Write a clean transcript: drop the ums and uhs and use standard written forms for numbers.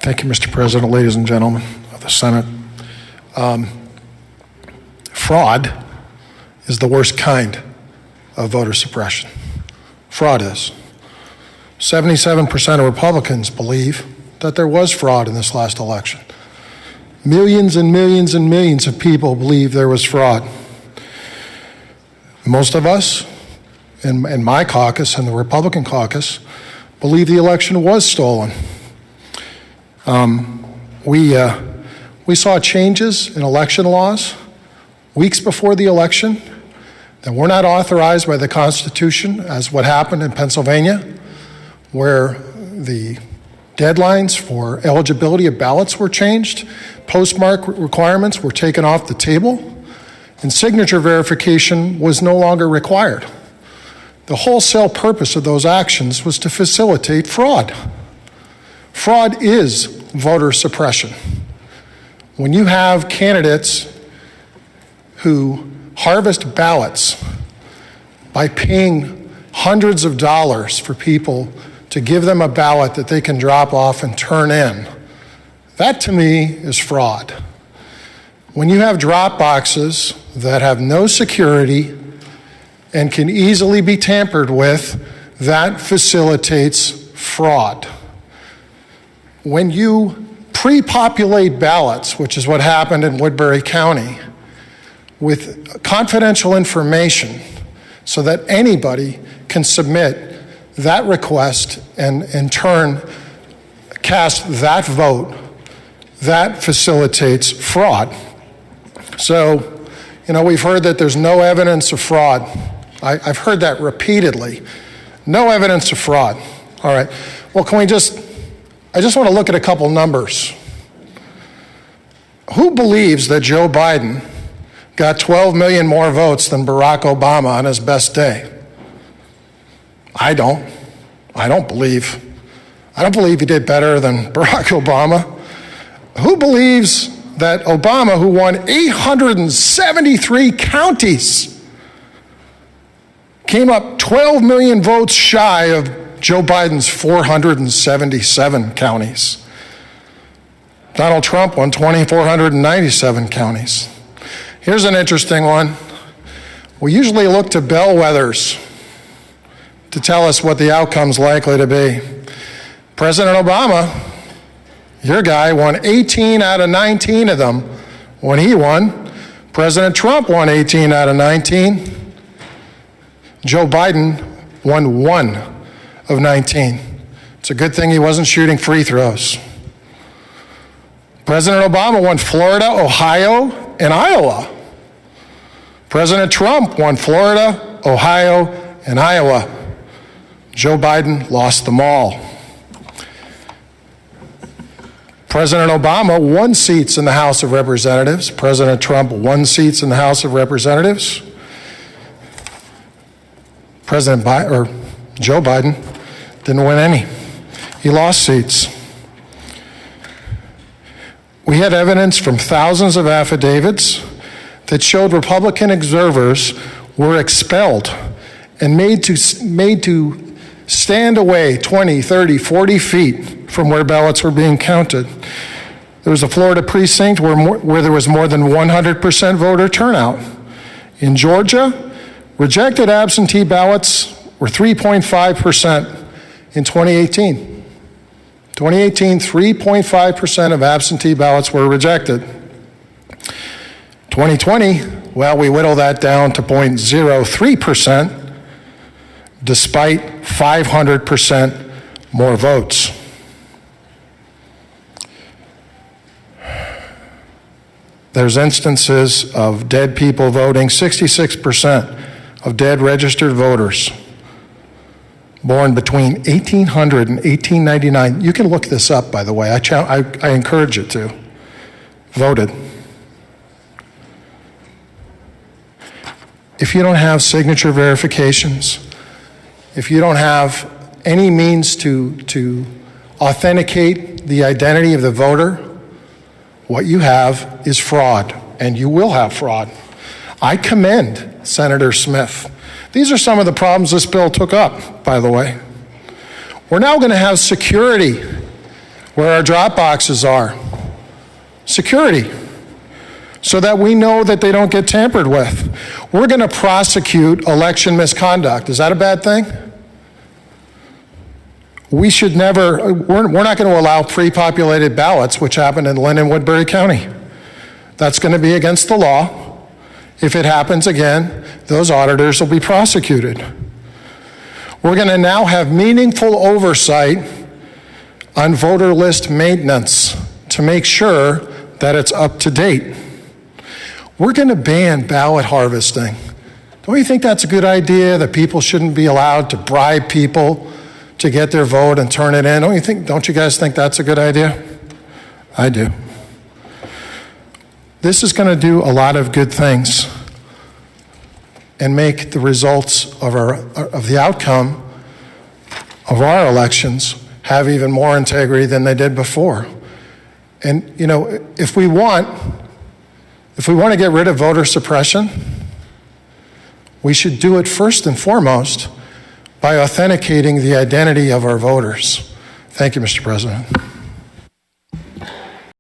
Thank you, Mr. President, ladies and gentlemen of the Senate. Fraud is the worst kind of voter suppression. Fraud is. 77% of Republicans believe that there was fraud in this last election. Millions and millions and millions of people believe there was fraud. Most of us, in my caucus and the Republican caucus, believe the election was stolen. We saw changes in election laws weeks before the election that were not authorized by the Constitution, as what happened in Pennsylvania, where the deadlines for eligibility of ballots were changed, postmark requirements were taken off the table, and signature verification was no longer required. The wholesale purpose of those actions was to facilitate fraud. Fraud is voter suppression. When you have candidates who harvest ballots by paying hundreds of dollars for people to give them a ballot that they can drop off and turn in, that to me is fraud. When you have drop boxes that have no security and can easily be tampered with, that facilitates fraud. When you pre-populate ballots, which is what happened in Woodbury County, with confidential information so that anybody can submit that request and in turn cast that vote, that facilitates fraud. So, we've heard that there's no evidence of fraud. I've heard that repeatedly. No evidence of fraud. All right. Well, I just want to look at a couple numbers. Who believes that Joe Biden got 12 million more votes than Barack Obama on his best day? I don't believe he did better than Barack Obama. Who believes that Obama, who won 873 counties, came up 12 million votes shy of Joe Biden's 477 counties? Donald Trump won 2,497 counties. Here's an interesting one. We usually look to bellwethers to tell us what the outcome's likely to be. President Obama, your guy, won 18 out of 19 of them when he won. President Trump won 18 out of 19. Joe Biden won 1 of 19. It's a good thing he wasn't shooting free throws. President Obama won Florida, Ohio, and Iowa. President Trump won Florida, Ohio, and Iowa. Joe Biden lost them all. President Obama won seats in the House of Representatives. President Trump won seats in the House of Representatives. Joe Biden didn't win any. He lost seats. We had evidence from thousands of affidavits that showed Republican observers were expelled and made to stand away 20, 30, 40 feet from where ballots were being counted. There was a Florida precinct where there was more than 100% voter turnout. In Georgia, rejected absentee ballots were 3.5% in 2018. 2018, 3.5% of absentee ballots were rejected. 2020, well, we whittled that down to 0.03%, despite 500% more votes. There's instances of dead people voting. 66% of dead registered voters born between 1800 and 1899, you can look this up, by the way, I encourage you to, voted. If you don't have signature verifications, if you don't have any means to authenticate the identity of the voter, what you have is fraud, and you will have fraud. I commend Senator Smith. These are some of the problems this bill took up, by the way. We're now going to have security where our drop boxes are, security, so that we know that they don't get tampered with. We're going to prosecute election misconduct. Is that a bad thing? We should never, we're not going to allow pre-populated ballots, which happened in Lynn and Woodbury County. That's going to be against the law. If it happens again, those auditors will be prosecuted. We're going to now have meaningful oversight on voter list maintenance to make sure that it's up to date. We're going to ban ballot harvesting. Don't you think that's a good idea, that people shouldn't be allowed to bribe people to get their vote and turn it in? Don't you guys think that's a good idea? I do. This is going to do a lot of good things and make the results of the outcome of our elections have even more integrity than they did before. And you know, if we want to get rid of voter suppression, we should do it first and foremost by authenticating the identity of our voters. Thank you, Mr. President.